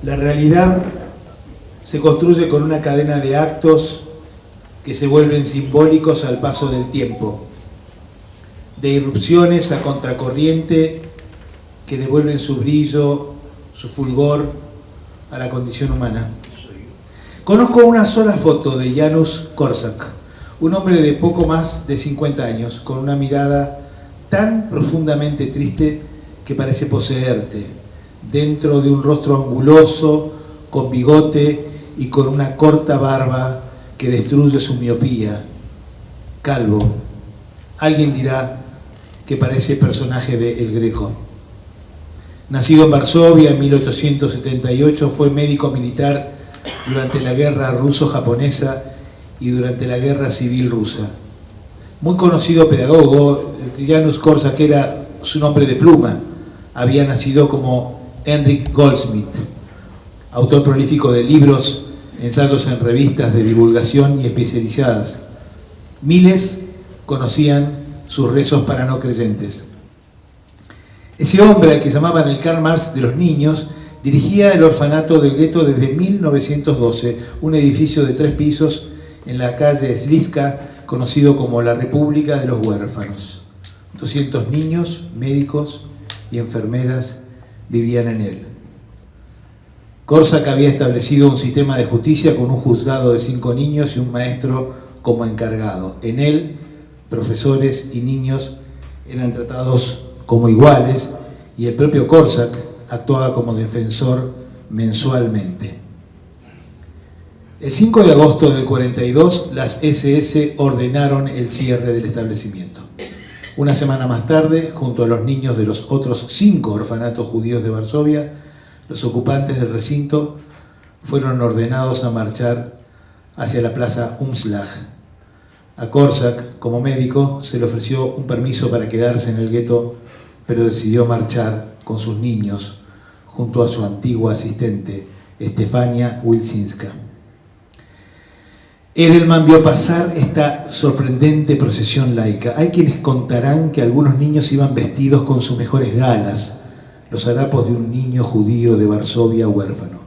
La realidad se construye con una cadena de actos que se vuelven simbólicos al paso del tiempo, de irrupciones a contracorriente que devuelven su brillo, su fulgor a la condición humana. Conozco una sola foto de Janusz Korczak, un hombre de poco más de 50 años, con una mirada tan profundamente triste que parece poseerte, dentro de un rostro anguloso, con bigote y con una corta barba que destruye su miopía. Calvo. Alguien dirá que parece personaje de El Greco. Nacido en Varsovia en 1878, fue médico militar durante la guerra ruso-japonesa y durante la guerra civil rusa. Muy conocido pedagogo, Janusz Korczak era su nombre de pluma. Había nacido como Henryk Goldschmidt, autor prolífico de libros, ensayos en revistas de divulgación y especializadas. Miles conocían sus rezos para no creyentes. Ese hombre, al que llamaban el Karl Marx de los niños, dirigía el orfanato del gueto desde 1912, un edificio de 3 pisos en la calle Sliska, conocido como la República de los Huérfanos. 200 niños, médicos y enfermeras vivían en él. Korczak había establecido un sistema de justicia con un juzgado de 5 niños y un maestro como encargado. En él, profesores y niños eran tratados como iguales y el propio Korczak actuaba como defensor mensualmente. El 5 de agosto del 42, las SS ordenaron el cierre del establecimiento. Una semana más tarde, junto a los niños de los otros 5 orfanatos judíos de Varsovia, los ocupantes del recinto fueron ordenados a marchar hacia la plaza Umschlag. A Korczak, como médico, se le ofreció un permiso para quedarse en el gueto, pero decidió marchar con sus niños junto a su antigua asistente, Stefania Wilczynska. Edelman vio pasar esta sorprendente procesión laica. Hay quienes contarán que algunos niños iban vestidos con sus mejores galas, los harapos de un niño judío de Varsovia huérfano.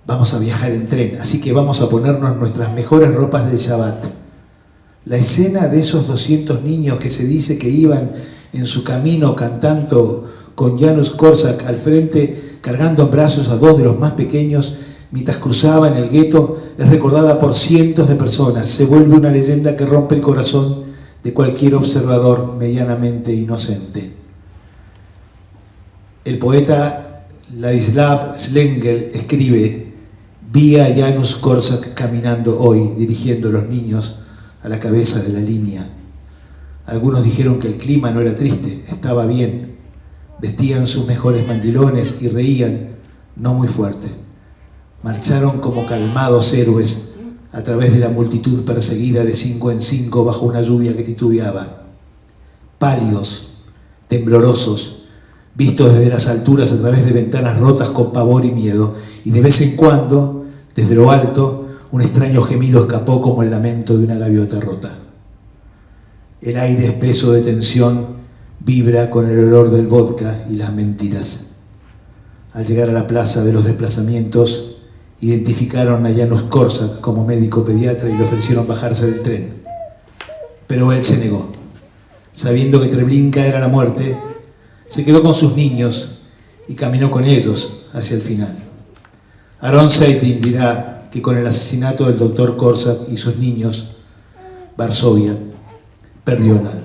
Vamos a viajar en tren, así que vamos a ponernos nuestras mejores ropas de Shabbat. La escena de esos 200 niños que se dice que iban en su camino cantando con Janusz Korczak al frente, cargando en brazos a 2 de los más pequeños mientras cruzaban el gueto, es recordada por cientos de personas. Se vuelve una leyenda que rompe el corazón de cualquier observador medianamente inocente. El poeta Ladislav Slengel escribe: vi a Janusz Korczak caminando hoy, dirigiendo a los niños a la cabeza de la línea. Algunos dijeron que el clima no era triste, estaba bien. Vestían sus mejores mandilones y reían, no muy fuerte. Marcharon como calmados héroes a través de la multitud perseguida de 5 en 5 bajo una lluvia que titubeaba. Pálidos, temblorosos, vistos desde las alturas a través de ventanas rotas con pavor y miedo, y de vez en cuando, desde lo alto, un extraño gemido escapó como el lamento de una gaviota rota. El aire espeso de tensión vibra con el olor del vodka y las mentiras. Al llegar a la plaza de los desplazamientos, identificaron a Janusz Korczak como médico pediatra y le ofrecieron bajarse del tren. Pero él se negó. Sabiendo que Treblinka era la muerte, se quedó con sus niños y caminó con ellos hacia el final. Aaron Seitlin dirá que con el asesinato del doctor Korczak y sus niños, Varsovia perdió el alma.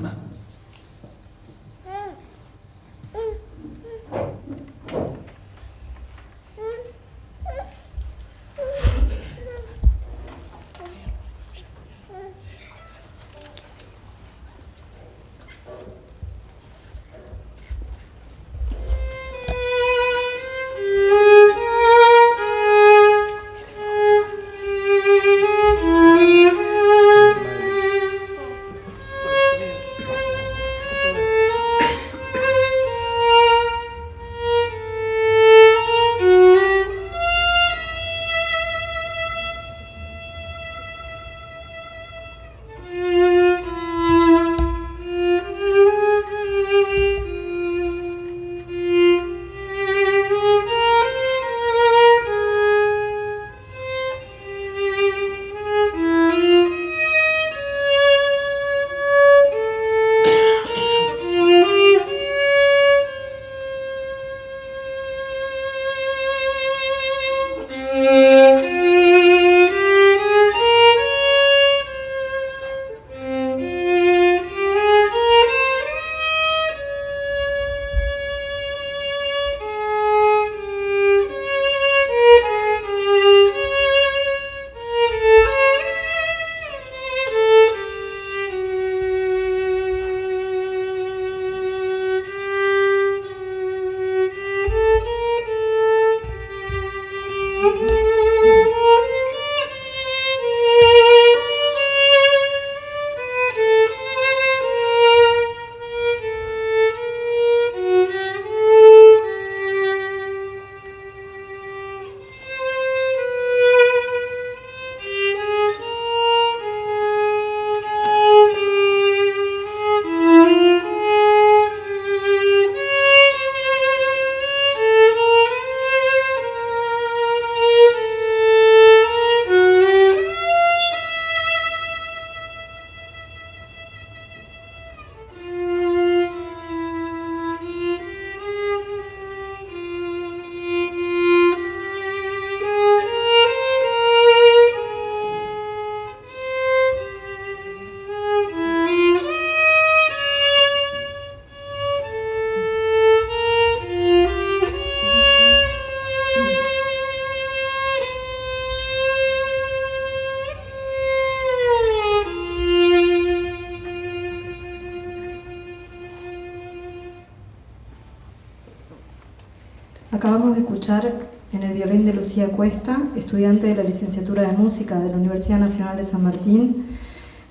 Acabamos de escuchar en el violín de Lucía Cuesta, estudiante de la licenciatura de Música de la Universidad Nacional de San Martín,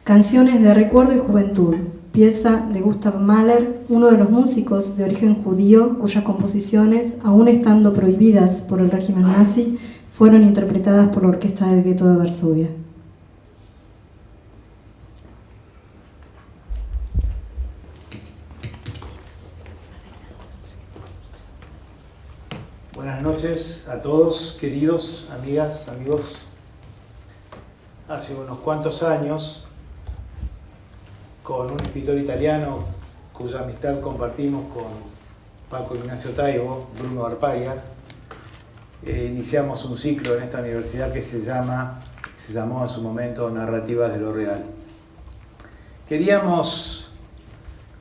Canciones de Recuerdo y Juventud, pieza de Gustav Mahler, uno de los músicos de origen judío cuyas composiciones, aún estando prohibidas por el régimen nazi, fueron interpretadas por la Orquesta del Gueto de Varsovia. Buenas noches a todos, queridos amigas, amigos. Hace unos cuantos años, con un escritor italiano cuya amistad compartimos con Paco Ignacio Taibo, Bruno Arpaia, iniciamos un ciclo en esta universidad que se llamó en su momento Narrativas de lo Real. Queríamos,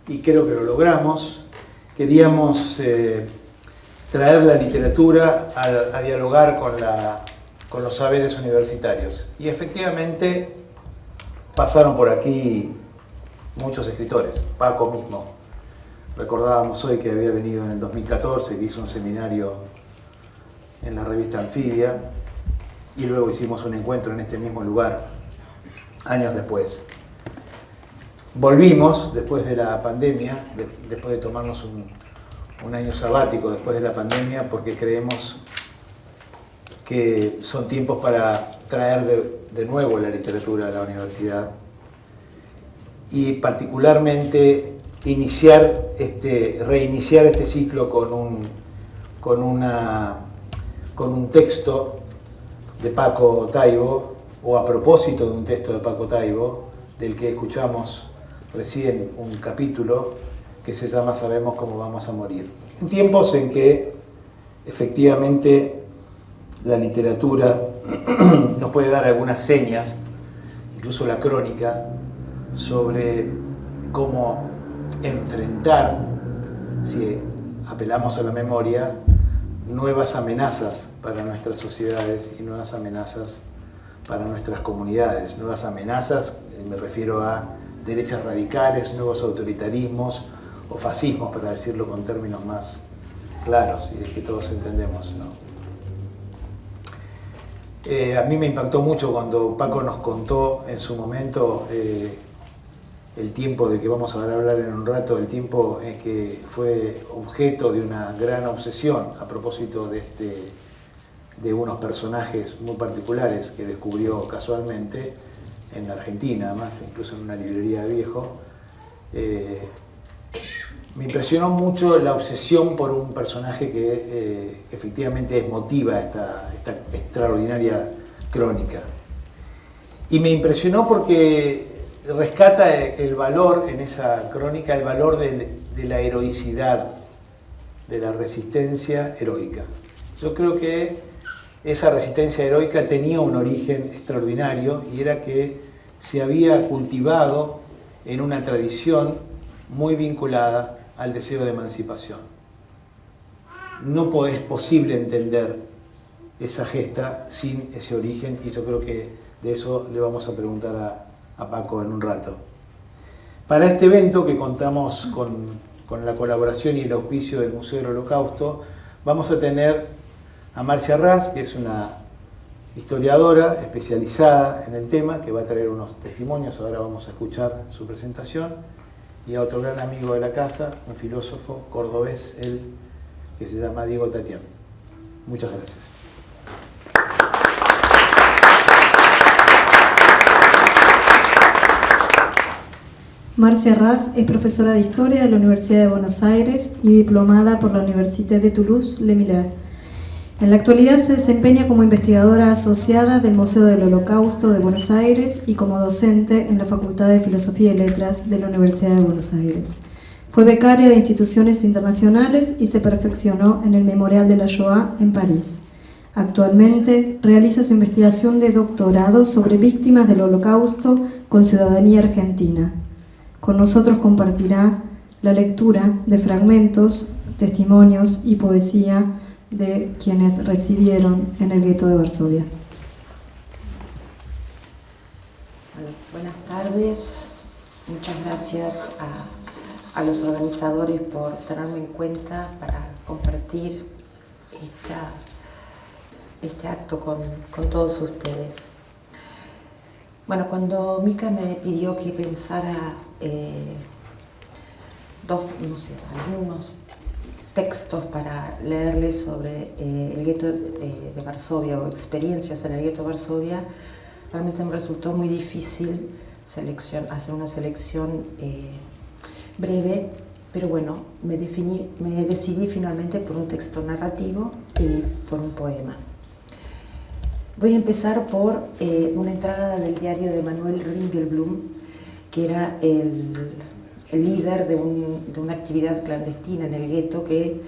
y creo que lo logramos, traer la literatura a dialogar con los saberes universitarios. Y efectivamente pasaron por aquí muchos escritores, Paco mismo. Recordábamos hoy que había venido en el 2014, que hizo un seminario en la revista Anfibia, y luego hicimos un encuentro en este mismo lugar, años después. Volvimos después de la pandemia, después de tomarnos un año sabático después de la pandemia, porque creemos que son tiempos para traer de nuevo la literatura a la universidad y particularmente reiniciar este ciclo con un texto de Paco Taibo, o a propósito de un texto de Paco Taibo, del que escuchamos recién un capítulo, que se llama Sabemos cómo vamos a morir. En tiempos en que efectivamente la literatura nos puede dar algunas señas, incluso la crónica, sobre cómo enfrentar, si apelamos a la memoria, nuevas amenazas para nuestras sociedades y nuevas amenazas para nuestras comunidades. Nuevas amenazas, me refiero a derechas radicales, nuevos autoritarismos, o fascismos, para decirlo con términos más claros y de que todos entendemos, ¿no? A mí me impactó mucho cuando Paco nos contó en su momento el tiempo de que vamos a hablar en un rato, el tiempo en que fue objeto de una gran obsesión a propósito de unos personajes muy particulares que descubrió casualmente en la Argentina, además, incluso en una librería de viejo. Me impresionó mucho la obsesión por un personaje que efectivamente motiva esta extraordinaria crónica. Y me impresionó porque rescata el valor en esa crónica, el valor de la heroicidad, de la resistencia heroica. Yo creo que esa resistencia heroica tenía un origen extraordinario, y era que se había cultivado en una tradición muy vinculada al deseo de emancipación. No es posible entender esa gesta sin ese origen, y yo creo que de eso le vamos a preguntar a Paco en un rato. Para este evento, que contamos con la colaboración y el auspicio del Museo del Holocausto, vamos a tener a Marcia Ras, que es una historiadora especializada en el tema, que va a traer unos testimonios. Ahora vamos a escuchar su presentación. Y a otro gran amigo de la casa, un filósofo cordobés, que se llama Diego Tatián. Muchas gracias. Marcia Ras es profesora de Historia de la Universidad de Buenos Aires y diplomada por la Université de Toulouse-Le Miller. En la actualidad se desempeña como investigadora asociada del Museo del Holocausto de Buenos Aires y como docente en la Facultad de Filosofía y Letras de la Universidad de Buenos Aires. Fue becaria de instituciones internacionales y se perfeccionó en el Memorial de la Shoah en París. Actualmente realiza su investigación de doctorado sobre víctimas del Holocausto con ciudadanía argentina. Con nosotros compartirá la lectura de fragmentos, testimonios y poesía de quienes residieron en el gueto de Varsovia. Bueno, buenas tardes. Muchas gracias a los organizadores por tenerme en cuenta para compartir este acto con todos ustedes. Bueno, cuando Mika me pidió que pensara algunos textos para leerles sobre el gueto de Varsovia o experiencias en el gueto de Varsovia, realmente me resultó muy difícil hacer una selección breve, pero bueno, me decidí finalmente por un texto narrativo y por un poema. Voy a empezar por una entrada del diario de Manuel Ringelblum, que era el líder de una actividad clandestina en el gueto que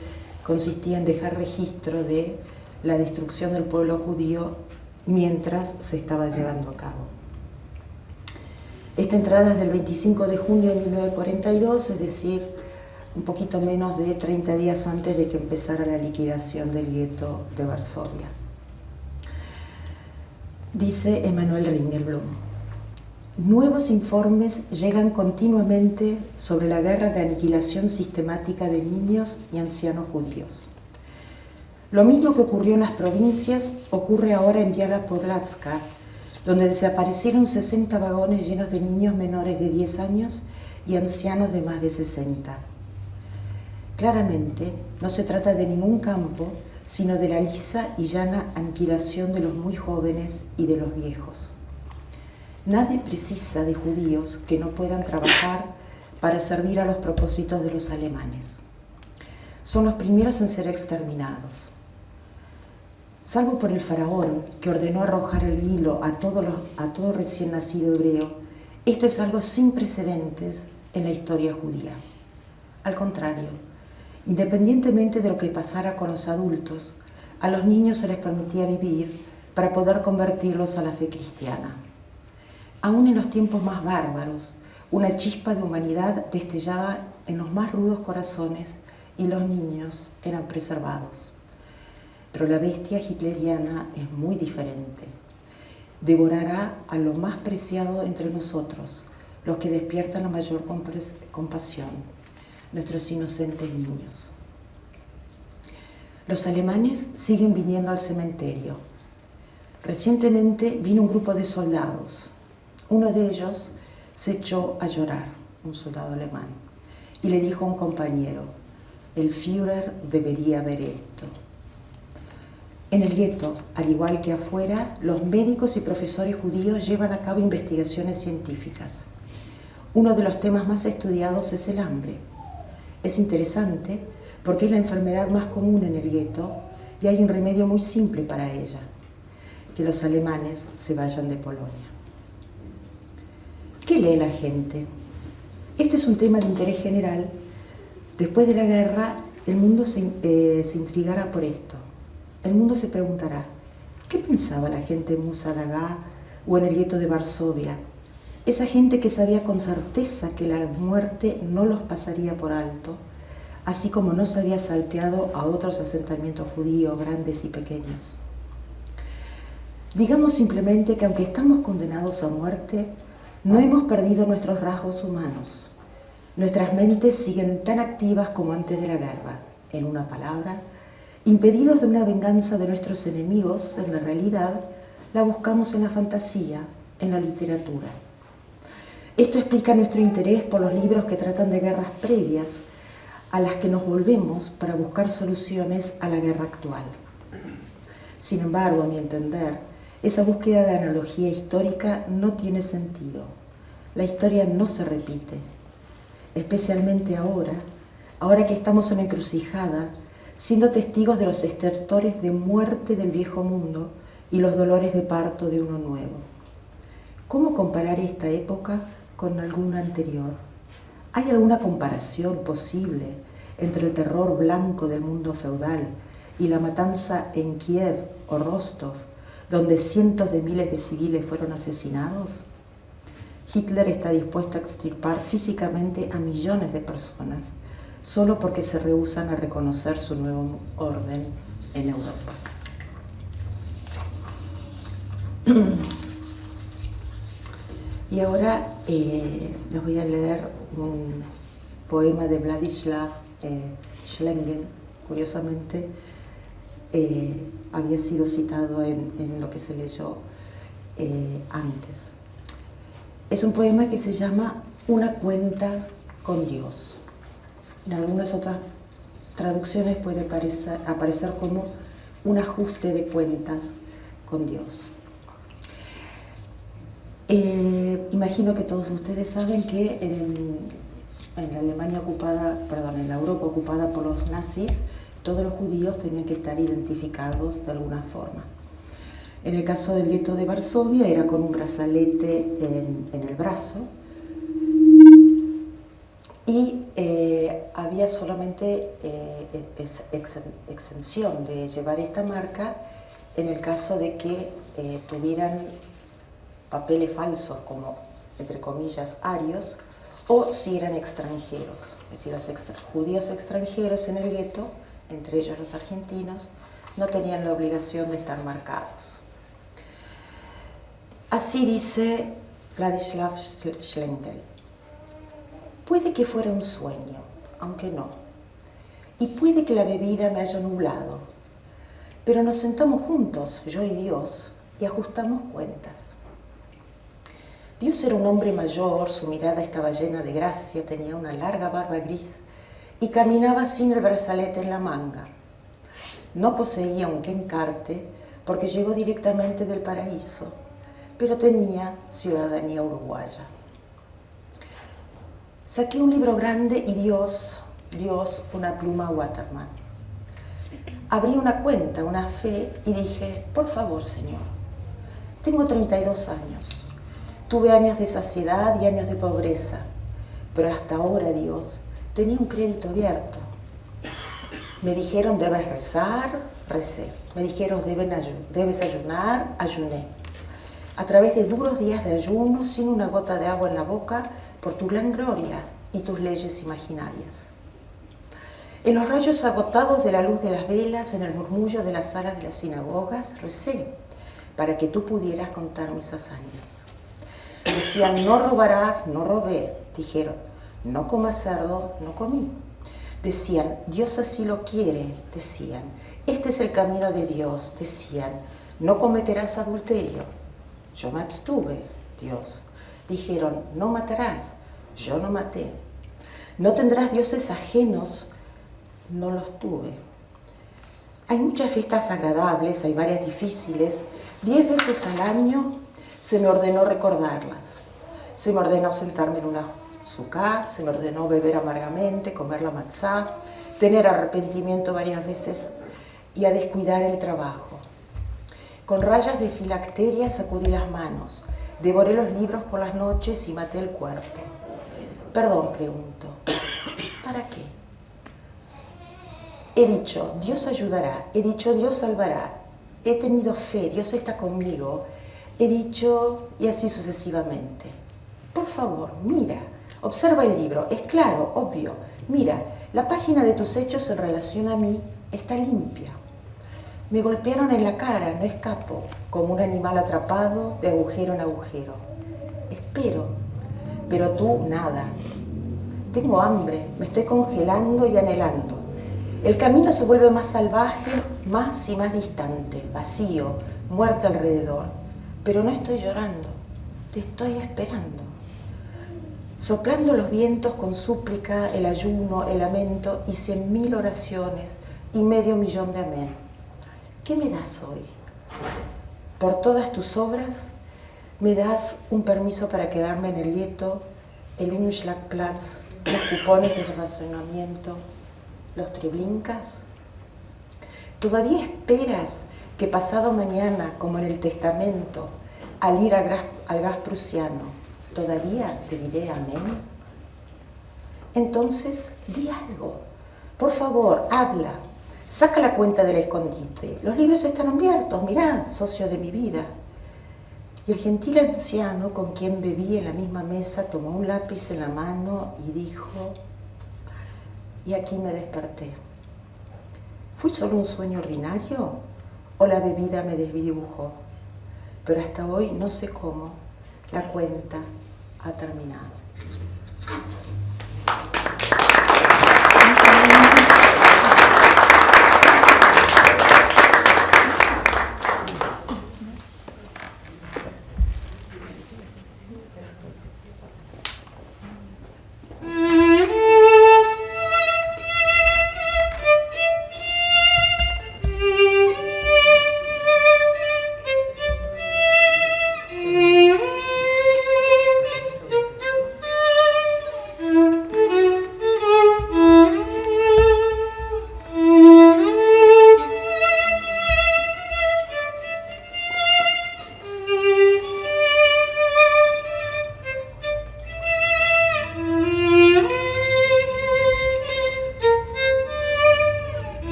consistía en dejar registro de la destrucción del pueblo judío mientras se estaba llevando a cabo. Esta entrada es del 25 de junio de 1942, es decir, un poquito menos de 30 días antes de que empezara la liquidación del gueto de Varsovia. Dice Emanuel Ringelblum: nuevos informes llegan continuamente sobre la guerra de aniquilación sistemática de niños y ancianos judíos. Lo mismo que ocurrió en las provincias ocurre ahora en Biała Podlaska, donde desaparecieron 60 vagones llenos de niños menores de 10 años y ancianos de más de 60. Claramente, no se trata de ningún campo, sino de la lisa y llana aniquilación de los muy jóvenes y de los viejos. Nadie precisa de judíos que no puedan trabajar para servir a los propósitos de los alemanes. Son los primeros en ser exterminados. Salvo por el faraón, que ordenó arrojar el Nilo a todo recién nacido hebreo, esto es algo sin precedentes en la historia judía. Al contrario, independientemente de lo que pasara con los adultos, a los niños se les permitía vivir para poder convertirlos a la fe cristiana. Aún en los tiempos más bárbaros, una chispa de humanidad destellaba en los más rudos corazones y los niños eran preservados. Pero la bestia hitleriana es muy diferente. Devorará a lo más preciado entre nosotros, los que despiertan la mayor compasión, nuestros inocentes niños. Los alemanes siguen viniendo al cementerio. Recientemente vino un grupo de soldados. Uno de ellos se echó a llorar, un soldado alemán, y le dijo a un compañero: el Führer debería ver esto. En el gueto, al igual que afuera, los médicos y profesores judíos llevan a cabo investigaciones científicas. Uno de los temas más estudiados es el hambre. Es interesante porque es la enfermedad más común en el gueto y hay un remedio muy simple para ella: que los alemanes se vayan de Polonia. ¿Qué lee la gente? Este es un tema de interés general. Después de la guerra, el mundo se intrigará por esto. El mundo se preguntará: ¿qué pensaba la gente en Musa Dagá o en el gueto de Varsovia? Esa gente que sabía con certeza que la muerte no los pasaría por alto, así como no se había salteado a otros asentamientos judíos, grandes y pequeños. Digamos simplemente que aunque estamos condenados a muerte, no hemos perdido nuestros rasgos humanos. Nuestras mentes siguen tan activas como antes de la guerra. En una palabra, impedidos de una venganza de nuestros enemigos, en la realidad la buscamos en la fantasía, en la literatura. Esto explica nuestro interés por los libros que tratan de guerras previas, a las que nos volvemos para buscar soluciones a la guerra actual. Sin embargo, a mi entender, esa búsqueda de analogía histórica no tiene sentido. La historia no se repite, especialmente ahora que estamos en la encrucijada, siendo testigos de los estertores de muerte del viejo mundo y los dolores de parto de uno nuevo. ¿Cómo comparar esta época con alguna anterior? ¿Hay alguna comparación posible entre el terror blanco del mundo feudal y la matanza en Kiev o Rostov, donde cientos de miles de civiles fueron asesinados? Hitler está dispuesto a extirpar físicamente a millones de personas solo porque se rehúsan a reconocer su nuevo orden en Europa. Y ahora les voy a leer un poema de Władysław Szlengien. Curiosamente, había sido citado en lo que se leyó antes. Es un poema que se llama Una cuenta con Dios. En algunas otras traducciones puede aparecer como un ajuste de cuentas con Dios. Imagino que todos ustedes saben que en la Alemania ocupada, en la Europa ocupada por los nazis, todos los judíos tenían que estar identificados de alguna forma. En el caso del gueto de Varsovia era con un brazalete en el brazo, y había solamente exención de llevar esta marca en el caso de que tuvieran papeles falsos, como entre comillas arios, o si eran extranjeros, es decir, los judíos extranjeros en el gueto, entre ellos los argentinos, no tenían la obligación de estar marcados. Así dice Vladislav Schlengel: puede que fuera un sueño, aunque no, y puede que la bebida me haya nublado, pero nos sentamos juntos, yo y Dios, y ajustamos cuentas. Dios era un hombre mayor, su mirada estaba llena de gracia, tenía una larga barba gris y caminaba sin el brazalete en la manga. No poseía un quencarte porque llegó directamente del paraíso, pero tenía ciudadanía uruguaya. Saqué un libro grande y Dios, una pluma Waterman. Abrí una cuenta, una fe, y dije: por favor, Señor, tengo 32 años. Tuve años de saciedad y años de pobreza, pero hasta ahora, Dios, tenía un crédito abierto. Me dijeron: debes rezar, recé. Me dijeron: debes ayunar, ayuné. A través de duros días de ayuno, sin una gota de agua en la boca, por tu gran gloria y tus leyes imaginarias. En los rayos agotados de la luz de las velas, en el murmullo de las salas de las sinagogas, recé para que tú pudieras contar mis hazañas. Decían: no robarás, no robé. Dijeron: no comas cerdo, no comí. Decían: Dios así lo quiere. Decían: este es el camino de Dios. Decían: no cometerás adulterio. Yo me abstuve, Dios. Dijeron: no matarás. Yo no maté. No tendrás dioses ajenos. No los tuve. Hay muchas fiestas agradables, hay varias difíciles. 10 veces al año se me ordenó recordarlas. Se me ordenó sentarme en una sukkah, se me ordenó beber amargamente, comer la matzá, tener arrepentimiento varias veces y a descuidar el trabajo. Con rayas de filacteria sacudí las manos, devoré los libros por las noches y maté el cuerpo. Perdón, pregunto, ¿para qué? He dicho: Dios ayudará. He dicho: Dios salvará. He tenido fe, Dios está conmigo. He dicho, y así sucesivamente. Por favor, mira, observa el libro, es claro, obvio. Mira, la página de tus hechos en relación a mí está limpia. Me golpearon en la cara, no escapo, como un animal atrapado de agujero en agujero. Espero, pero tú nada. Tengo hambre, me estoy congelando y anhelando. El camino se vuelve más salvaje, más y más distante, vacío, muerte alrededor. Pero no estoy llorando, te estoy esperando. Soplando los vientos con súplica, el ayuno, el lamento y 100.000 oraciones y 500.000 de amén. ¿Qué me das hoy? Por todas tus obras, me das un permiso para quedarme en el gueto, el Umschlagplatz, los cupones de racionamiento, los Treblincas. ¿Todavía esperas que pasado mañana, como en el testamento, al ir al gas prusiano, todavía te diré amén? Entonces, di algo. Por favor, habla. Saca la cuenta del escondite. Los libros están abiertos, mirá, socio de mi vida. Y el gentil anciano con quien bebí en la misma mesa tomó un lápiz en la mano y dijo: y aquí me desperté. ¿Fue solo un sueño ordinario o la bebida me desdibujó? Pero hasta hoy no sé cómo la cuenta ha terminado.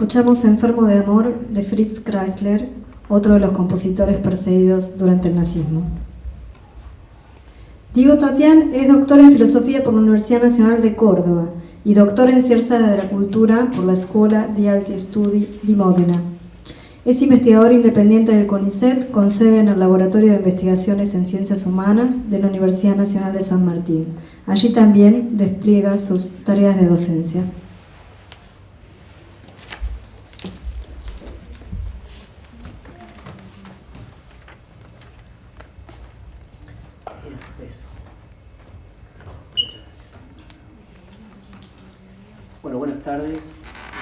escuchamos Enfermo de Amor de Fritz Kreisler, otro de los compositores perseguidos durante el nazismo. Diego Tatián es doctor en Filosofía por la Universidad Nacional de Córdoba y doctor en Ciencias de la Cultura por la Scuola di Alti Studi di Modena. Es investigador independiente del CONICET, con sede en el Laboratorio de Investigaciones en Ciencias Humanas de la Universidad Nacional de San Martín. Allí también despliega sus tareas de docencia. Bueno, buenas tardes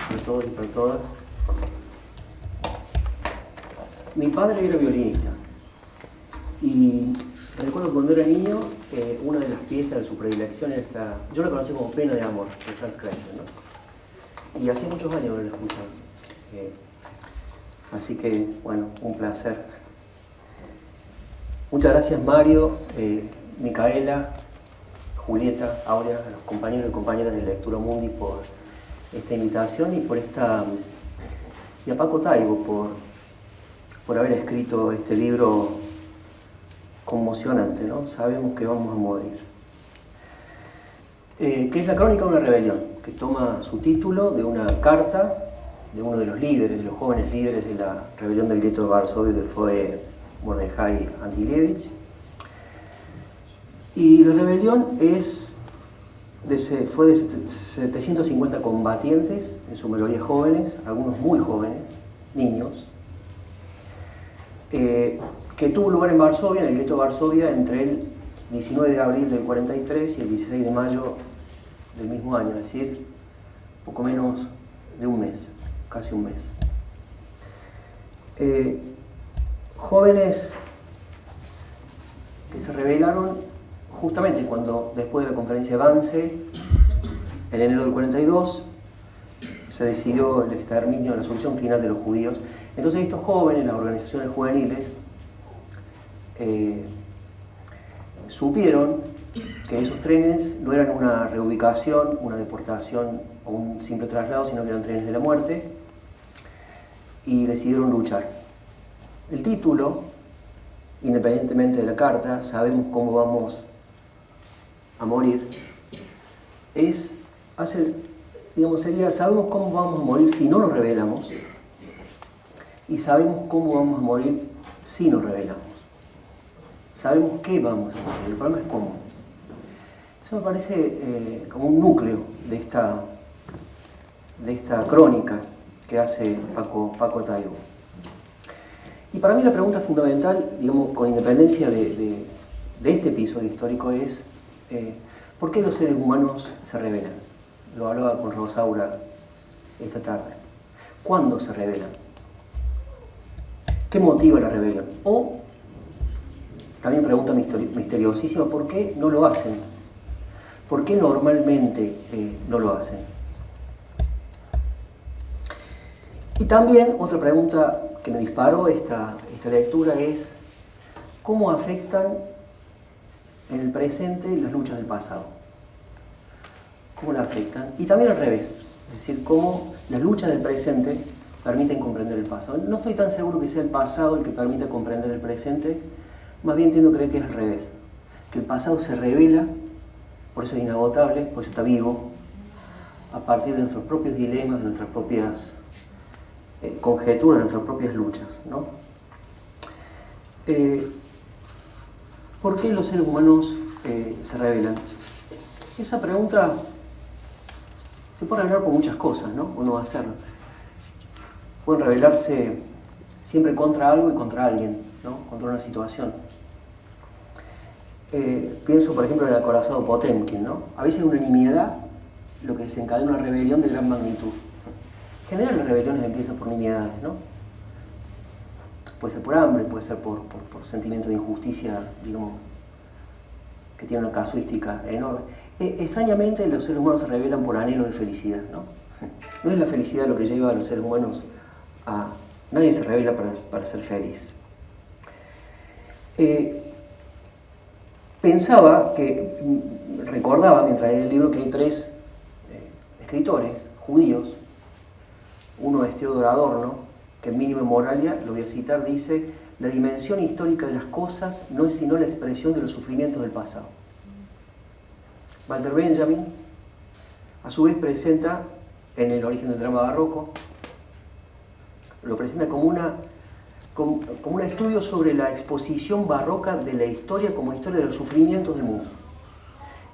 para todos y para todas. Mi padre era violinista y recuerdo que cuando era niño una de las piezas de su predilección era esta, yo la conocí como Pena de Amor, de Franz Kreisler, ¿no? Y hace muchos años no la escuchaba. Así que, bueno, un placer. Muchas gracias Mario, Micaela, Julieta, Aurea, a los compañeros y compañeras de Lectura Mundi por esta invitación y a Paco Taibo por haber escrito este libro conmocionante, ¿no? Sabemos que vamos a morir. Que es la crónica de una rebelión, que toma su título de una carta de uno de los líderes, de los jóvenes líderes de la rebelión del gueto de Varsovia, que fue Mordechai Antilevich. Y la rebelión fue de 750 combatientes, en su mayoría jóvenes, algunos muy jóvenes, niños, que tuvo lugar en Varsovia, en el gueto de Varsovia, entre el 19 de abril del 43 y el 16 de mayo del mismo año, es decir, poco menos de un mes, casi un mes. Jóvenes que se rebelaron justamente cuando, después de la conferencia de Wannsee, en enero del 42, se decidió el exterminio, la solución final de los judíos. Entonces estos jóvenes, las organizaciones juveniles, supieron que esos trenes no eran una reubicación, una deportación o un simple traslado, sino que eran trenes de la muerte, y decidieron luchar. El título, independientemente de la carta, Sabemos cómo vamos a morir, sería sabemos cómo vamos a morir si no nos rebelamos y sabemos cómo vamos a morir si nos rebelamos. Sabemos qué vamos a morir, el problema es cómo. Eso me parece como un núcleo de esta crónica que hace Paco Taibo. Y para mí la pregunta fundamental, digamos, con independencia de este episodio histórico es ¿por qué los seres humanos se rebelan? Lo hablaba con Rosaura esta tarde. ¿Cuándo se rebelan? ¿Qué motiva la rebelión? O, también pregunta misteriosísima, ¿por qué no lo hacen? ¿Por qué normalmente no lo hacen? Y también otra pregunta que me disparó esta lectura es ¿cómo afectan en el presente las luchas del pasado? ¿Cómo la afectan? Y también al revés, es decir, cómo las luchas del presente permiten comprender el pasado. No estoy tan seguro que sea el pasado el que permita comprender el presente, más bien tiendo a creer que es al revés, que el pasado se revela, por eso es inagotable, por eso está vivo, a partir de nuestros propios dilemas, de nuestras propias conjeturas, de nuestras propias luchas, ¿no? ¿Por qué los seres humanos se rebelan? Esa pregunta se puede revelar por muchas cosas, ¿no? O no hacerlo. Pueden rebelarse siempre contra algo y contra alguien, ¿no? Contra una situación. Pienso, por ejemplo, en el acorazado Potemkin, ¿no? A veces una nimiedad lo que desencadena una rebelión de gran magnitud. En general las rebeliones empiezan por nimiedades, ¿no? Puede ser por hambre, puede ser por sentimiento de injusticia, digamos, que tiene una casuística enorme. Extrañamente los seres humanos se rebelan por anhelo de felicidad, ¿no? No es la felicidad lo que lleva a los seres humanos a... Nadie se rebela para ser feliz. Recordaba mientras leía el libro que hay tres escritores judíos Uno es Teodoro Adorno, que en Mínima Moralia, lo voy a citar, dice: la dimensión histórica de las cosas no es sino la expresión de los sufrimientos del pasado. Walter Benjamin, a su vez, presenta en El origen del drama barroco, lo presenta como un estudio sobre la exposición barroca de la historia como historia de los sufrimientos del mundo.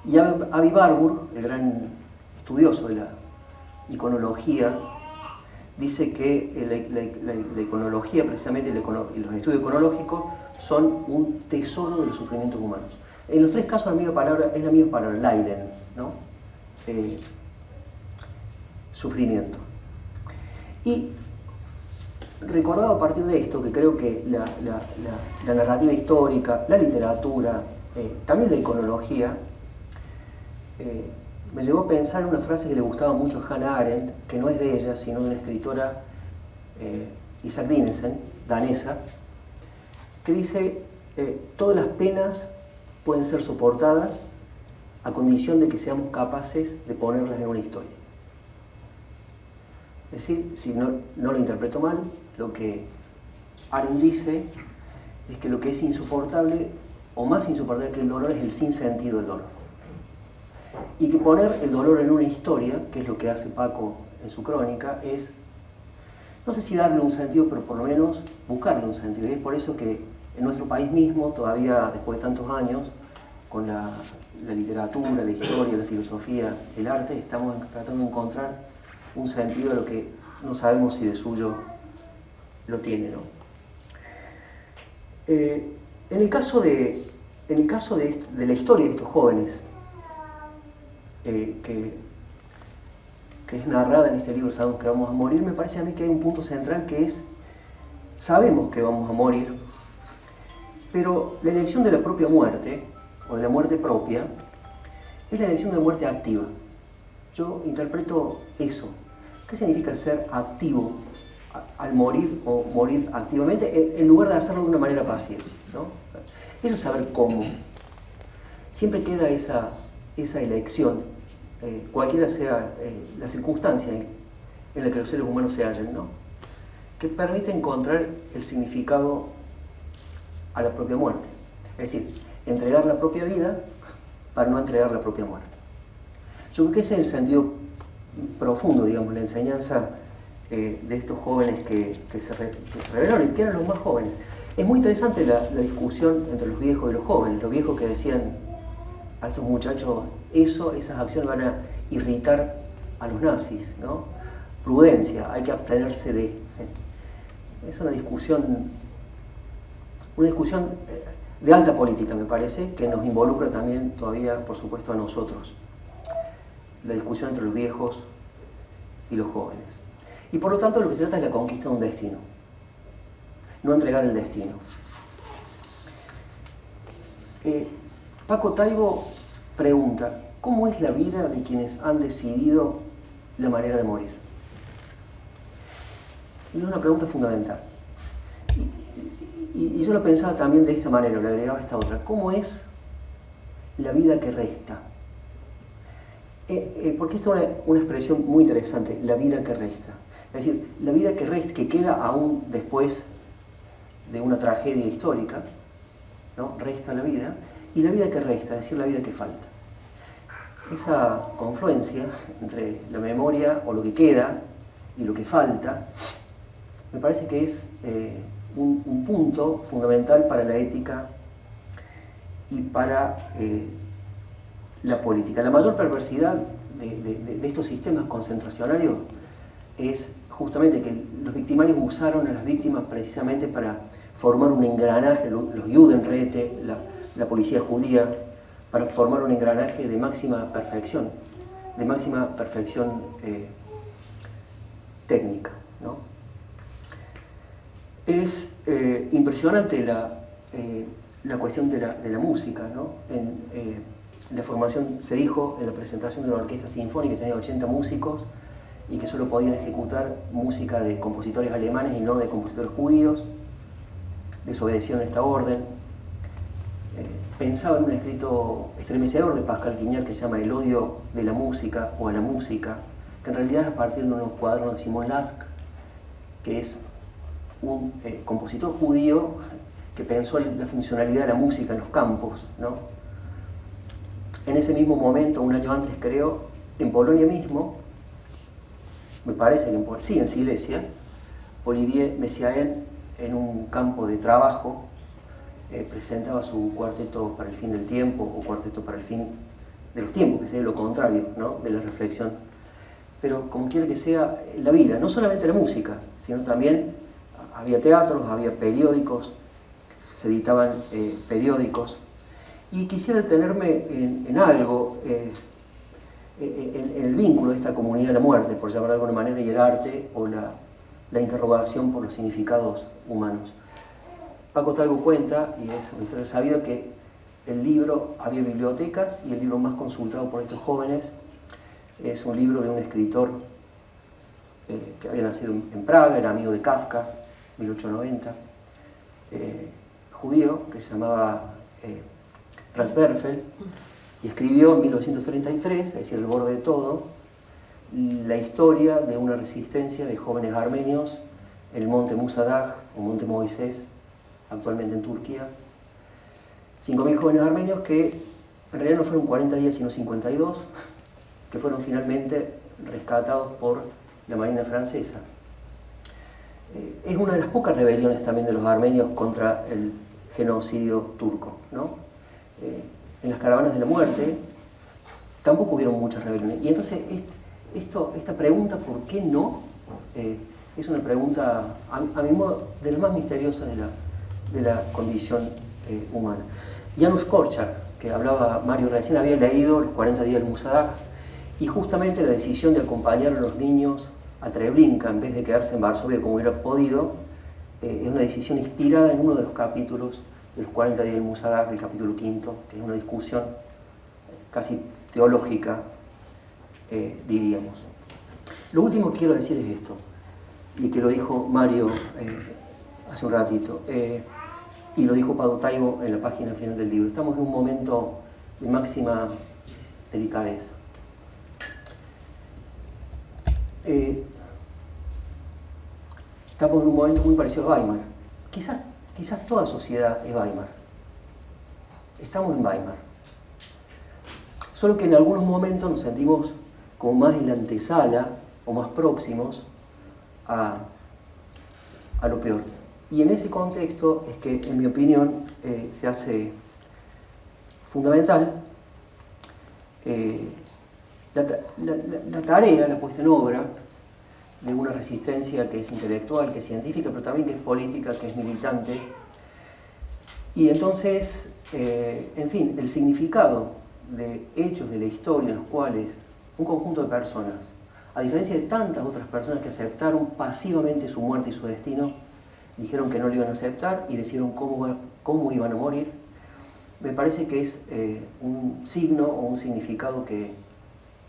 Y Avi Warburg, el gran estudioso de la iconología, dice que la iconología, precisamente, y los estudios iconológicos son un tesoro de los sufrimientos humanos. En los tres casos es la misma palabra, Leiden, ¿no? Sufrimiento. Y recordado a partir de esto, que creo que la narrativa histórica, la literatura, también la iconología, me llevó a pensar en una frase que le gustaba mucho a Hannah Arendt, que no es de ella, sino de una escritora, Isaac Dinesen, danesa, que dice: todas las penas pueden ser soportadas a condición de que seamos capaces de ponerlas en una historia. Es decir, si no lo interpreto mal, lo que Arendt dice es que lo que es insoportable, o más insoportable que el dolor, es el sinsentido del dolor. Y que poner el dolor en una historia, que es lo que hace Paco en su crónica, es, no sé si darle un sentido, pero por lo menos buscarle un sentido. Y es por eso que en nuestro país mismo, todavía después de tantos años, con la literatura, la historia, la filosofía, el arte, estamos tratando de encontrar un sentido a lo que no sabemos si de suyo lo tiene, ¿no? En el caso de la historia de estos jóvenes, que es narrada en este libro, Sabemos que vamos a morir, me parece a mí que hay un punto central, que es: sabemos que vamos a morir, pero la elección de la propia muerte, o de la muerte propia, es la elección de la muerte activa. Yo interpreto eso. ¿Qué significa ser activo al morir, o morir activamente, en lugar de hacerlo de una manera pasiva, ¿no? Eso es saber cómo. Siempre queda esa elección, cualquiera sea la circunstancia en la que los seres humanos se hallen, ¿no? Que permite encontrar el significado a la propia muerte. Es decir, entregar la propia vida para no entregar la propia muerte. Yo creo que ese es el sentido profundo, digamos, la enseñanza de estos jóvenes que se rebelaron, y que eran los más jóvenes. Es muy interesante la discusión entre los viejos y los jóvenes. Los viejos que decían a estos muchachos: esas acciones van a irritar a los nazis, ¿no? Prudencia, hay que abstenerse de... Es una discusión de alta política, me parece, que nos involucra también todavía, por supuesto, a nosotros. La discusión entre los viejos y los jóvenes. Y por lo tanto, lo que se trata es la conquista de un destino, no entregar el destino. Paco Taibo pregunta: ¿cómo es la vida de quienes han decidido la manera de morir? Y es una pregunta fundamental. Y yo lo pensaba también de esta manera, le agregaba esta otra: ¿cómo es la vida que resta? Porque esta es una expresión muy interesante, la vida que resta. Es decir, la vida que resta, que queda aún después de una tragedia histórica, ¿no? Resta la vida, y la vida que resta, es decir, la vida que falta. Esa confluencia entre la memoria, o lo que queda, y lo que falta, me parece que es un punto fundamental para la ética y para la política. La mayor perversidad de estos sistemas concentracionarios es justamente que los victimarios usaron a las víctimas precisamente para formar un engranaje, los Judenräte, la policía judía, para formar un engranaje de máxima perfección técnica, ¿no? Es impresionante la cuestión de la música, ¿no? En la formación, se dijo en la presentación de una orquesta sinfónica que tenía 80 músicos y que solo podían ejecutar música de compositores alemanes y no de compositores judíos. Desobedecieron esta orden. Pensaba en un escrito estremecedor de Pascal Quignard que se llama El odio de la música, o a la música, que en realidad es a partir de unos cuadernos de Simon Lask, que es un compositor judío que pensó en la funcionalidad de la música en los campos, ¿no? En ese mismo momento, un año antes creo, en Polonia mismo, me parece que en Silesia, Olivier Messiaen, en un campo de trabajo, presentaba su cuarteto para el fin del tiempo, o cuarteto para el fin de los tiempos, que sería lo contrario, ¿no?, de la reflexión. Pero como quiera que sea, la vida, no solamente la música, sino también había teatros, había periódicos, se editaban periódicos. Y quisiera detenerme en algo, en el vínculo de esta comunidad de la muerte, por llamarlo de alguna manera, y el arte o la interrogación por los significados humanos. Paco Talgo cuenta, y es una historia sabida, que el libro, había bibliotecas, y el libro más consultado por estos jóvenes es un libro de un escritor que había nacido en Praga, era amigo de Kafka, 1890, judío, que se llamaba Transberfeld, y escribió en 1933, es decir, El borde de todo, la historia de una resistencia de jóvenes armenios en el monte Musa Dagh, o monte Moisés, actualmente en Turquía. 5.000 jóvenes armenios que en realidad no fueron 40 días sino 52, que fueron finalmente rescatados por la Marina francesa. Es una de las pocas rebeliones también de los armenios contra el genocidio turco, ¿no? En las caravanas de la muerte tampoco hubieron muchas rebeliones. Y entonces esta pregunta, ¿por qué no?, es una pregunta, a mi modo, de las más misteriosas de la condición humana. Janusz Korczak, que hablaba Mario recién, había leído Los 40 días del Musa Dagh, y justamente la decisión de acompañar a los niños a Treblinka en vez de quedarse en Varsovia como hubiera podido, es una decisión inspirada en uno de los capítulos de Los 40 días del Musa Dagh, el capítulo 5, que es una discusión casi teológica, diríamos. Lo último que quiero decir es esto, y que lo dijo Mario hace un ratito, y lo dijo Paco Talgo en la página final del libro. Estamos en un momento de máxima delicadeza. Estamos en un momento muy parecido a Weimar. Quizás toda sociedad es Weimar. Estamos en Weimar. Solo que en algunos momentos nos sentimos como más en la antesala o más próximos a lo peor. Y en ese contexto es que, en mi opinión, se hace fundamental la tarea, la puesta en obra de una resistencia que es intelectual, que es científica, pero también que es política, que es militante. Y entonces, en fin, el significado de hechos de la historia en los cuales un conjunto de personas, a diferencia de tantas otras personas que aceptaron pasivamente su muerte y su destino, dijeron que no lo iban a aceptar y decidieron cómo iban a morir, me parece que es un signo o un significado que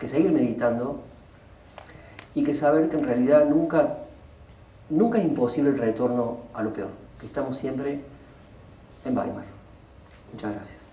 seguir meditando, y que saber que en realidad nunca es imposible el retorno a lo peor, que estamos siempre en Weimar. Muchas gracias.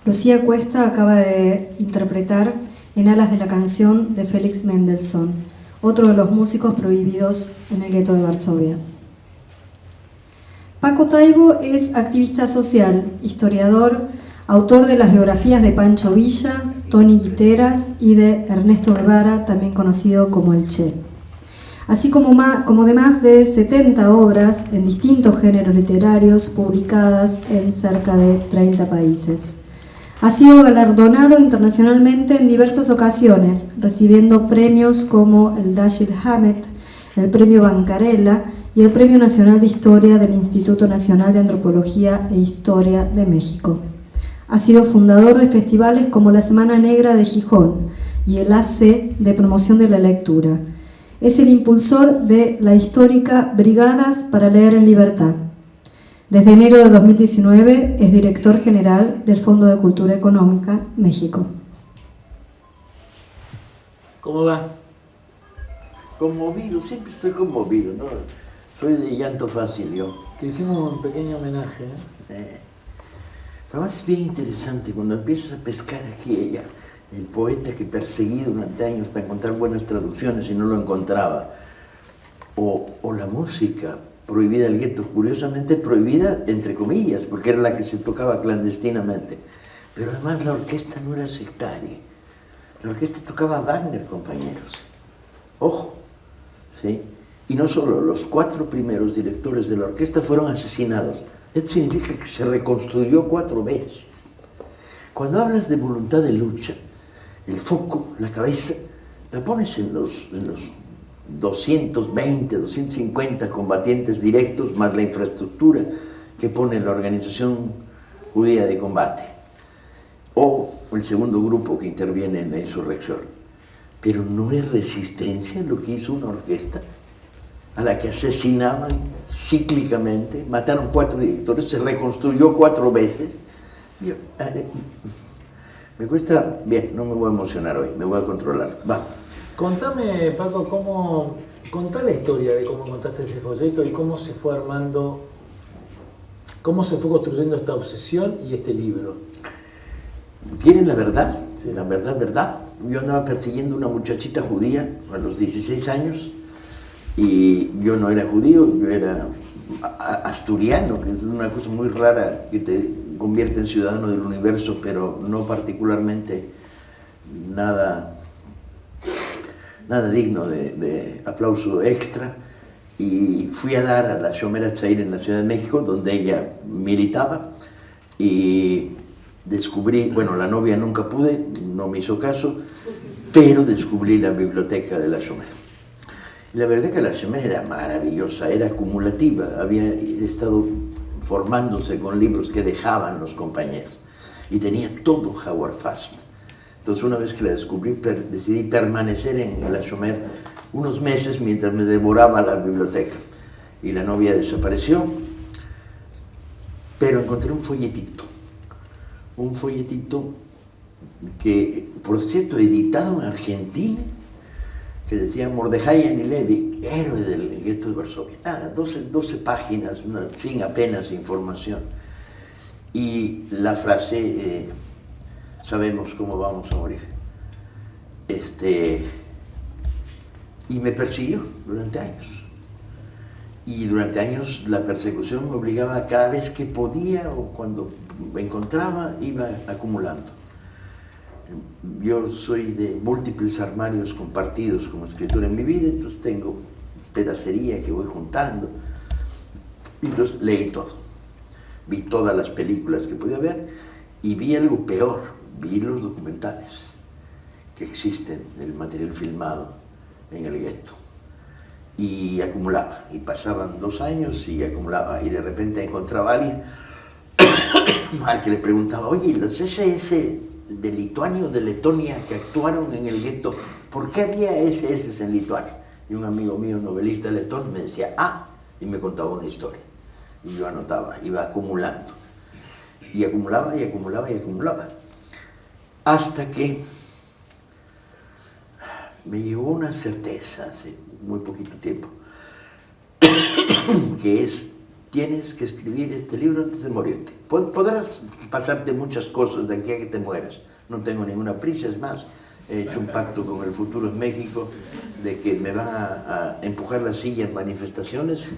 Lucía Cuesta acaba de interpretar En alas de la canción de Félix Mendelssohn, otro de los músicos prohibidos en el gueto de Varsovia. Paco Taibo es activista social, historiador, autor de las biografías de Pancho Villa, Tony Guiteras y de Ernesto Guevara, también conocido como El Che. Así como de más de 70 obras en distintos géneros literarios publicadas en cerca de 30 países. Ha sido galardonado internacionalmente en diversas ocasiones, recibiendo premios como el Dashiell Hammett, el Premio Bancarella y el Premio Nacional de Historia del Instituto Nacional de Antropología e Historia de México. Ha sido fundador de festivales como la Semana Negra de Gijón y el AC de Promoción de la Lectura. Es el impulsor de la histórica Brigadas para Leer en Libertad. Desde enero de 2019 es director general del Fondo de Cultura Económica, México. ¿Cómo va? Conmovido, siempre estoy conmovido, ¿no? Soy de llanto fácil yo. Te hicimos un pequeño homenaje, Además es bien interesante cuando empiezas a pescar aquí ella, el poeta que perseguí durante años para encontrar buenas traducciones y no lo encontraba, o la música prohibida del gueto, curiosamente prohibida entre comillas, porque era la que se tocaba clandestinamente, pero además la orquesta no era sectaria, la orquesta tocaba Wagner, compañeros, ojo, ¿sí? Y no solo, los 4 primeros directores de la orquesta fueron asesinados. Esto significa que se reconstruyó 4 veces. Cuando hablas de voluntad de lucha, el foco, la cabeza, la pones en los 220, 250 combatientes directos, más la infraestructura que pone la Organización Judía de Combate, o el segundo grupo que interviene en la insurrección. Pero no es resistencia lo que hizo una orquesta a la que asesinaban cíclicamente, mataron 4 directores, se reconstruyó 4 veces. Me cuesta, bien, no me voy a emocionar hoy, me voy a controlar. Va. Contame, Paco, contá la historia de cómo contaste ese folleto y cómo se fue armando, cómo se fue construyendo esta obsesión y este libro. ¿Quieren la verdad? Sí. La verdad. Yo andaba persiguiendo una muchachita judía a los 16 años y yo no era judío, yo era asturiano, que es una cosa muy rara que te convierte en ciudadano del universo, pero no particularmente nada digno de aplauso extra. Y fui a dar a la Shomer HaTzair en la Ciudad de México, donde ella militaba, y descubrí, bueno, la novia nunca pude, no me hizo caso, pero descubrí la biblioteca de la Shomer. La biblioteca de la Shomer era maravillosa, era acumulativa, había estado formándose con libros que dejaban los compañeros, y tenía todo Howard Fast. Entonces, una vez que la descubrí, decidí permanecer en la Shomer unos meses mientras me devoraba la biblioteca. Y la novia desapareció, pero encontré un folletito que, por cierto, editado en Argentina, que decía Mordejai Anilevi, héroe del gueto de Varsovia. 12 páginas, sin apenas información. Y la frase, sabemos cómo vamos a morir. Y me persiguió durante años. Y durante años la persecución me obligaba, cada vez que podía o cuando me encontraba, iba acumulando. Yo soy de múltiples armarios compartidos como escritor en mi vida, entonces tengo pedacería que voy juntando. Y entonces leí todo. Vi todas las películas que podía ver y vi algo peor, vi los documentales que existen, el material filmado en el gueto. Y acumulaba, y pasaban 2 años y acumulaba, y de repente encontraba a alguien al que le preguntaba, oye, los SS de Lituania o de Letonia que actuaron en el gueto, ¿por qué había SS en Lituania? Y un amigo mío, novelista letón, me decía, y me contaba una historia. Y yo anotaba, iba acumulando. Y acumulaba, y acumulaba, y acumulaba. Hasta que me llegó una certeza hace muy poquito tiempo, que es tienes que escribir este libro antes de morirte. Podrás pasarte muchas cosas de aquí a que te mueras. No tengo ninguna prisa, es más, he hecho un pacto con el futuro en México de que me van a empujar la silla en manifestaciones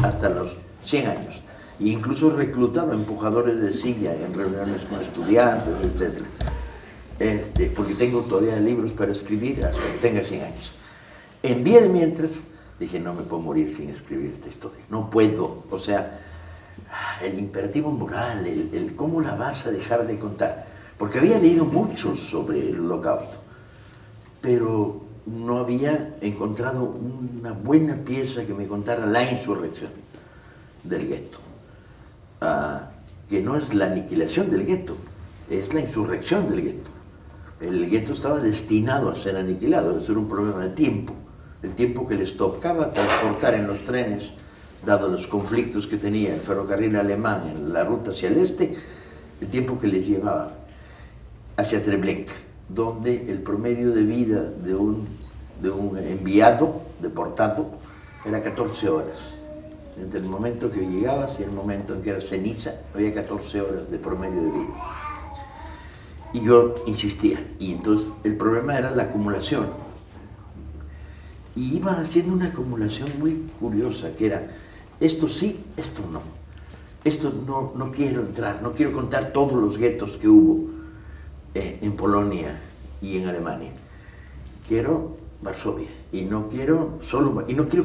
hasta los 100 años. E incluso he reclutado empujadores de silla en reuniones con estudiantes, etc. Porque tengo todavía libros para escribir hasta que tenga 100 años. En vía de mientras, dije, no me puedo morir sin escribir esta historia. No puedo. O sea, el imperativo moral, el cómo la vas a dejar de contar. Porque había leído mucho sobre el Holocausto, pero no había encontrado una buena pieza que me contara la insurrección del gueto. Que no es la aniquilación del gueto, es la insurrección del gueto. El gueto estaba destinado a ser aniquilado, eso era un problema de tiempo. El tiempo que les tocaba transportar en los trenes, dado los conflictos que tenía el ferrocarril alemán en la ruta hacia el este, el tiempo que les llevaba hacia Treblinka, donde el promedio de vida de un enviado, deportado, era 14 horas. Entre el momento que llegabas y el momento en que era ceniza, había 14 horas de promedio de vida. Y yo insistía, y entonces el problema era la acumulación. Y iba haciendo una acumulación muy curiosa, que era, esto sí, esto no. Esto no quiero entrar, no quiero contar todos los guetos que hubo en Polonia y en Alemania. Quiero Varsovia, y no quiero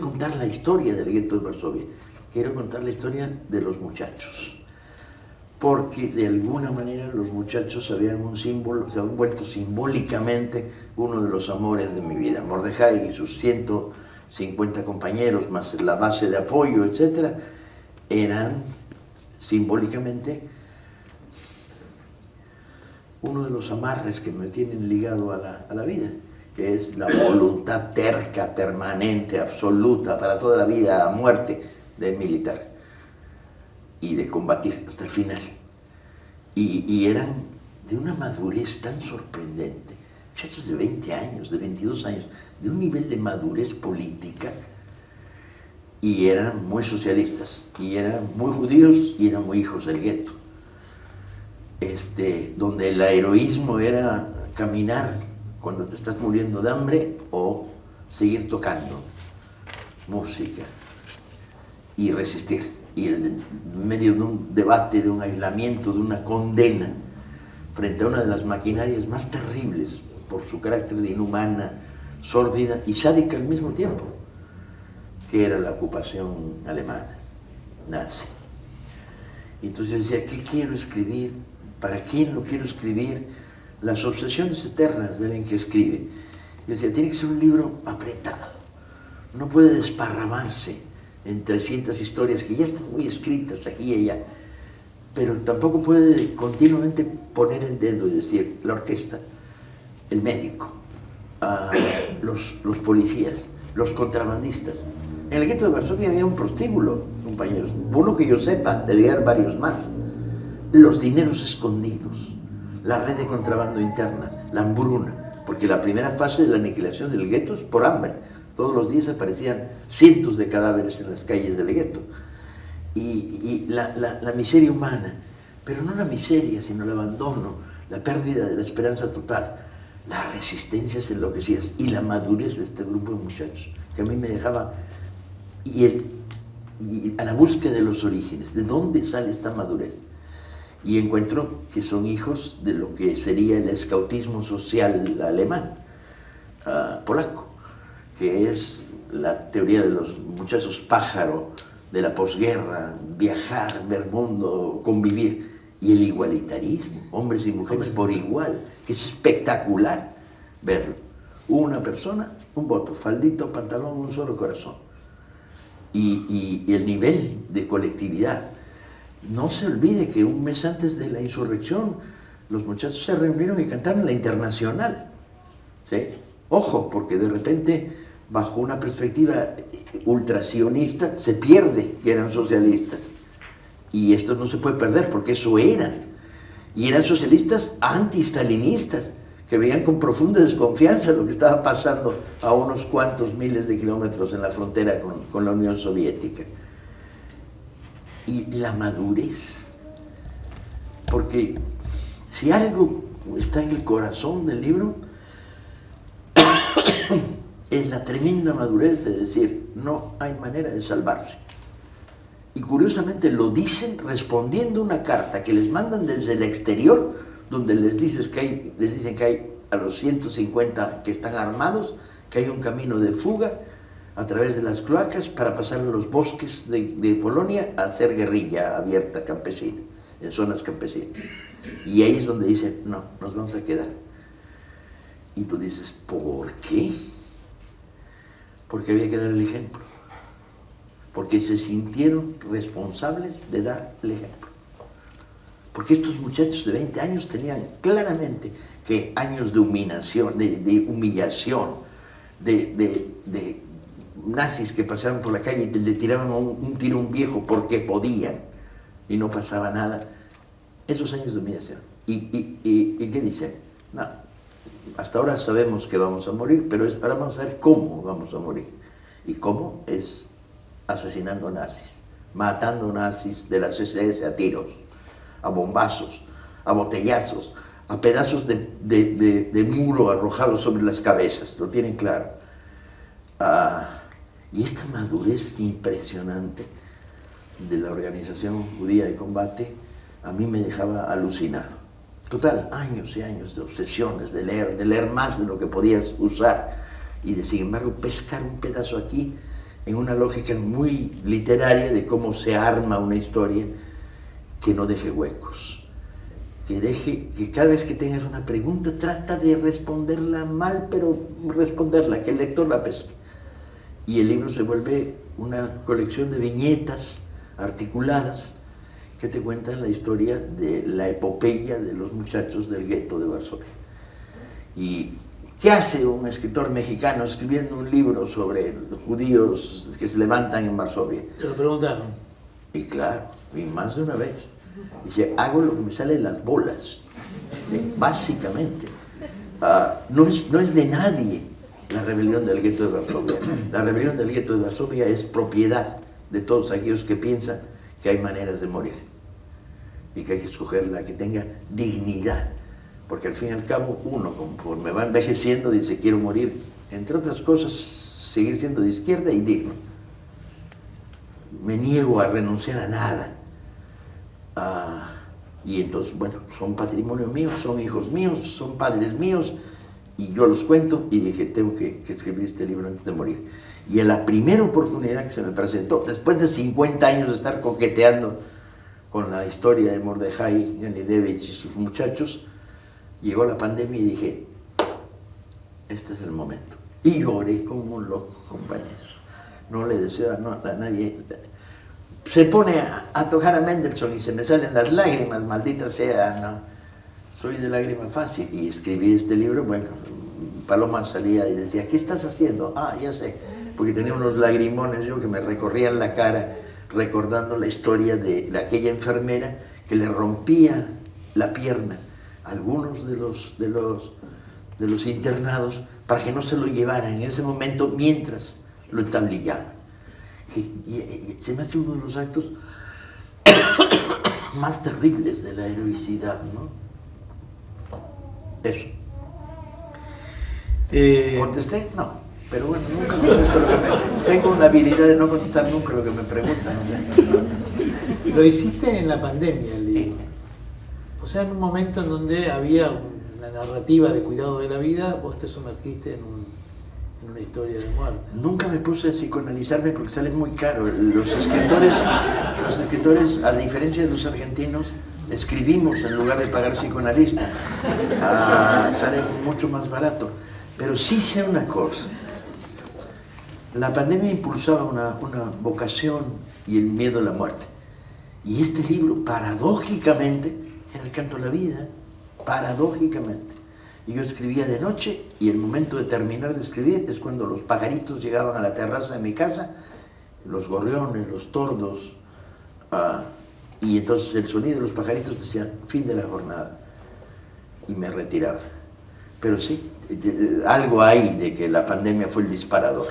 contar la historia del gueto de Varsovia, quiero contar la historia de los muchachos, porque de alguna manera los muchachos se habían vuelto simbólicamente uno de los amores de mi vida. Mordejai y sus 150 compañeros, más la base de apoyo, etc., eran simbólicamente uno de los amarres que me tienen ligado a la vida, que es la voluntad terca, permanente, absoluta, para toda la vida, a muerte, de militar y de combatir hasta el final. Y eran de una madurez tan sorprendente, muchachos de 20 años, de 22 años, de un nivel de madurez política, y eran muy socialistas, y eran muy judíos, y eran muy hijos del gueto. Donde el heroísmo era caminar cuando te estás muriendo de hambre o seguir tocando música y resistir. Y en medio de un debate, de un aislamiento, de una condena frente a una de las maquinarias más terribles por su carácter de inhumana, sórdida y sádica al mismo tiempo, que era la ocupación alemana, nazi. Y entonces decía, ¿qué quiero escribir? ¿Para quién lo quiero escribir? Las obsesiones eternas de alguien que escribe. Yo decía, tiene que ser un libro apretado, no puede desparramarse en 300 historias que ya están muy escritas aquí y allá, pero tampoco puede continuamente poner el dedo y decir, la orquesta, el médico, los policías, los contrabandistas. En el gueto de Varsovia había un prostíbulo, compañeros, uno que yo sepa, debía haber varios más. Los dineros escondidos, la red de contrabando interna, la hambruna, porque la primera fase de la aniquilación del gueto es por hambre. Todos los días aparecían cientos de cadáveres en las calles del gueto. Y la miseria humana, pero no la miseria, sino el abandono, la pérdida de la esperanza total, las resistencias enloquecidas y la madurez de este grupo de muchachos, que a mí me dejaba, y a la búsqueda de los orígenes, de dónde sale esta madurez. Y encuentro que son hijos de lo que sería el escautismo social alemán, polaco, que es la teoría de los muchachos pájaro de la posguerra, viajar, ver mundo, convivir, y el igualitarismo, hombres y mujeres por igual, que es espectacular verlo. Una persona, un voto, faldito, pantalón, un solo corazón. Y el nivel de colectividad. No se olvide que un mes antes de la insurrección los muchachos se reunieron y cantaron la Internacional, ¿sí? Ojo, porque de repente, bajo una perspectiva ultrasionista, se pierde que eran socialistas. Y esto no se puede perder, porque eso eran. Y eran socialistas anti-stalinistas, que veían con profunda desconfianza lo que estaba pasando a unos cuantos miles de kilómetros en la frontera con la Unión Soviética. y la madurez. Porque si algo está en el corazón del libro, es la tremenda madurez de decir, no hay manera de salvarse. Y curiosamente lo dicen respondiendo una carta que les mandan desde el exterior, donde les dicen que hay a los 150 que están armados, que hay un camino de fuga a través de las cloacas para pasar a los bosques de Polonia a hacer guerrilla abierta campesina, en zonas campesinas. Y ahí es donde dicen, no, nos vamos a quedar. Y tú dices, ¿por qué? Porque había que dar el ejemplo. Porque se sintieron responsables de dar el ejemplo. Porque estos muchachos de 20 años tenían claramente que años de humillación, de nazis que pasaban por la calle y le tiraban un tiro a un viejo porque podían y no pasaba nada. Esos años de humillación. ¿Y qué dicen? No, hasta ahora sabemos que vamos a morir, pero ahora vamos a ver cómo vamos a morir. ¿Y cómo? Es asesinando nazis, matando nazis de las SS a tiros, a bombazos, a botellazos, a pedazos de muro arrojados sobre las cabezas, lo tienen claro. Y esta madurez impresionante de la Organización Judía de Combate a mí me dejaba alucinado. Total, años y años de obsesiones, de leer más de lo que podías usar y de, sin embargo, pescar un pedazo aquí en una lógica muy literaria de cómo se arma una historia que no deje huecos, que cada vez que tengas una pregunta trata de responderla mal, pero responderla, que el lector la pesque. Y el libro se vuelve una colección de viñetas articuladas que te cuentan la historia de la epopeya de los muchachos del gueto de Varsovia. ¿Y qué hace un escritor mexicano escribiendo un libro sobre los judíos que se levantan en Varsovia? Se lo preguntaron. Y claro, y más de una vez. Dice, hago lo que me sale de las bolas, básicamente. No es de nadie la rebelión del gueto de Varsovia. La rebelión del gueto de Varsovia es propiedad de todos aquellos que piensan que hay maneras de morir y que hay que escoger la que tenga dignidad, porque al fin y al cabo uno, conforme va envejeciendo, dice, quiero morir, entre otras cosas, seguir siendo de izquierda y digno. Me niego a renunciar a nada. Y entonces, bueno, son patrimonio mío, son hijos míos, son padres míos, y yo los cuento, y dije, tengo que escribir este libro antes de morir. Y en la primera oportunidad que se me presentó, después de 50 años de estar coqueteando con la historia de Mordejai Ganidevich y sus muchachos, llegó la pandemia y dije, este es el momento. Y lloré como un loco, compañeros. No le deseo a nadie. Se pone a tocar a Mendelssohn y se me salen las lágrimas, maldita sea, no. Soy de lágrima fácil. Y escribí este libro, bueno, Paloma salía y decía, ¿qué estás haciendo? Ya sé, porque tenía unos lagrimones yo que me recorrían la cara recordando la historia de aquella enfermera que le rompía la pierna a algunos de los internados para que no se lo llevaran en ese momento mientras lo entablillaban. Y se me hace uno de los actos más terribles de la heroicidad, ¿no? Eso. ¿Contesté? No, pero bueno, nunca contesto lo que me... Tengo una habilidad de no contestar nunca lo que me preguntan. Lo hiciste en la pandemia, el libro. O sea, en un momento en donde había una narrativa de cuidado de la vida, vos te sumergiste en una historia de muerte. Nunca me puse a psicoanalizarme porque sale muy caro. Los escritores, a diferencia de los argentinos, escribimos en lugar de pagar psicoanalista. Sale mucho más barato. Pero sí sé una cosa. La pandemia impulsaba una vocación y el miedo a la muerte. Y este libro, paradójicamente, era el canto a la vida. Paradójicamente. Y yo escribía de noche y el momento de terminar de escribir es cuando los pajaritos llegaban a la terraza de mi casa, los gorriones, los tordos, y entonces el sonido de los pajaritos decía, fin de la jornada. Y me retiraba. Pero sí, algo hay de que la pandemia fue el disparador.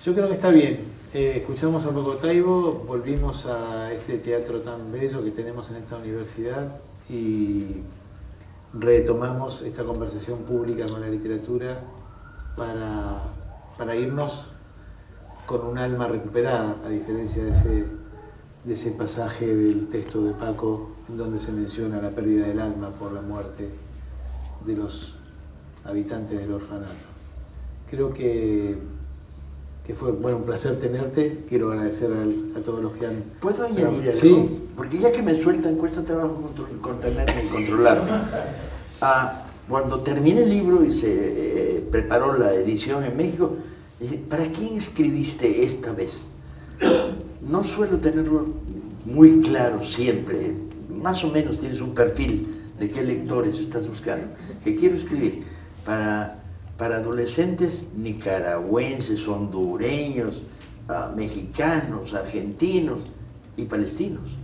Yo creo que está bien. Escuchamos a Paco Taibo, volvimos a este teatro tan bello que tenemos en esta universidad y retomamos esta conversación pública con la literatura para irnos con un alma recuperada, a diferencia de ese pasaje del texto de Paco en donde se menciona la pérdida del alma por la muerte de los habitantes del orfanato. Creo que fue un placer tenerte. Quiero agradecer a todos los que han... ¿Puedo añadir algo? Sí. Porque ya que me sueltan, cuesta trabajo contenerme y controlarme. Cuando terminé el libro y se preparó la edición en México, dije, ¿para quién escribiste esta vez? No suelo tenerlo muy claro siempre. Más o menos tienes un perfil de qué lectores estás buscando. Que quiero escribir para adolescentes nicaragüenses, hondureños, mexicanos, argentinos y palestinos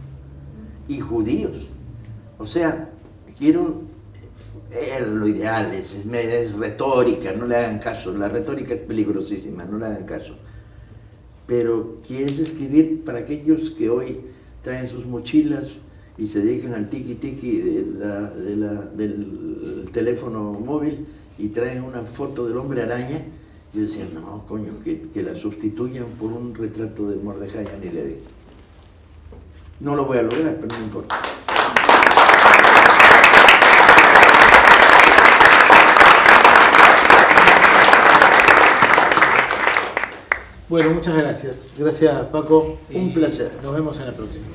y judíos. O sea, lo ideal es retórica, no le hagan caso, la retórica es peligrosísima, no le hagan caso. Pero quieres escribir para aquellos que hoy traen sus mochilas y se dedican al tiki-tiki del teléfono móvil y traen una foto del hombre araña. Yo decía, no, coño, que la sustituyan por un retrato de Mordejai ni Levi. No lo voy a lograr, pero no importa. Bueno, muchas gracias. Gracias, Paco. Un placer. Nos vemos en la próxima.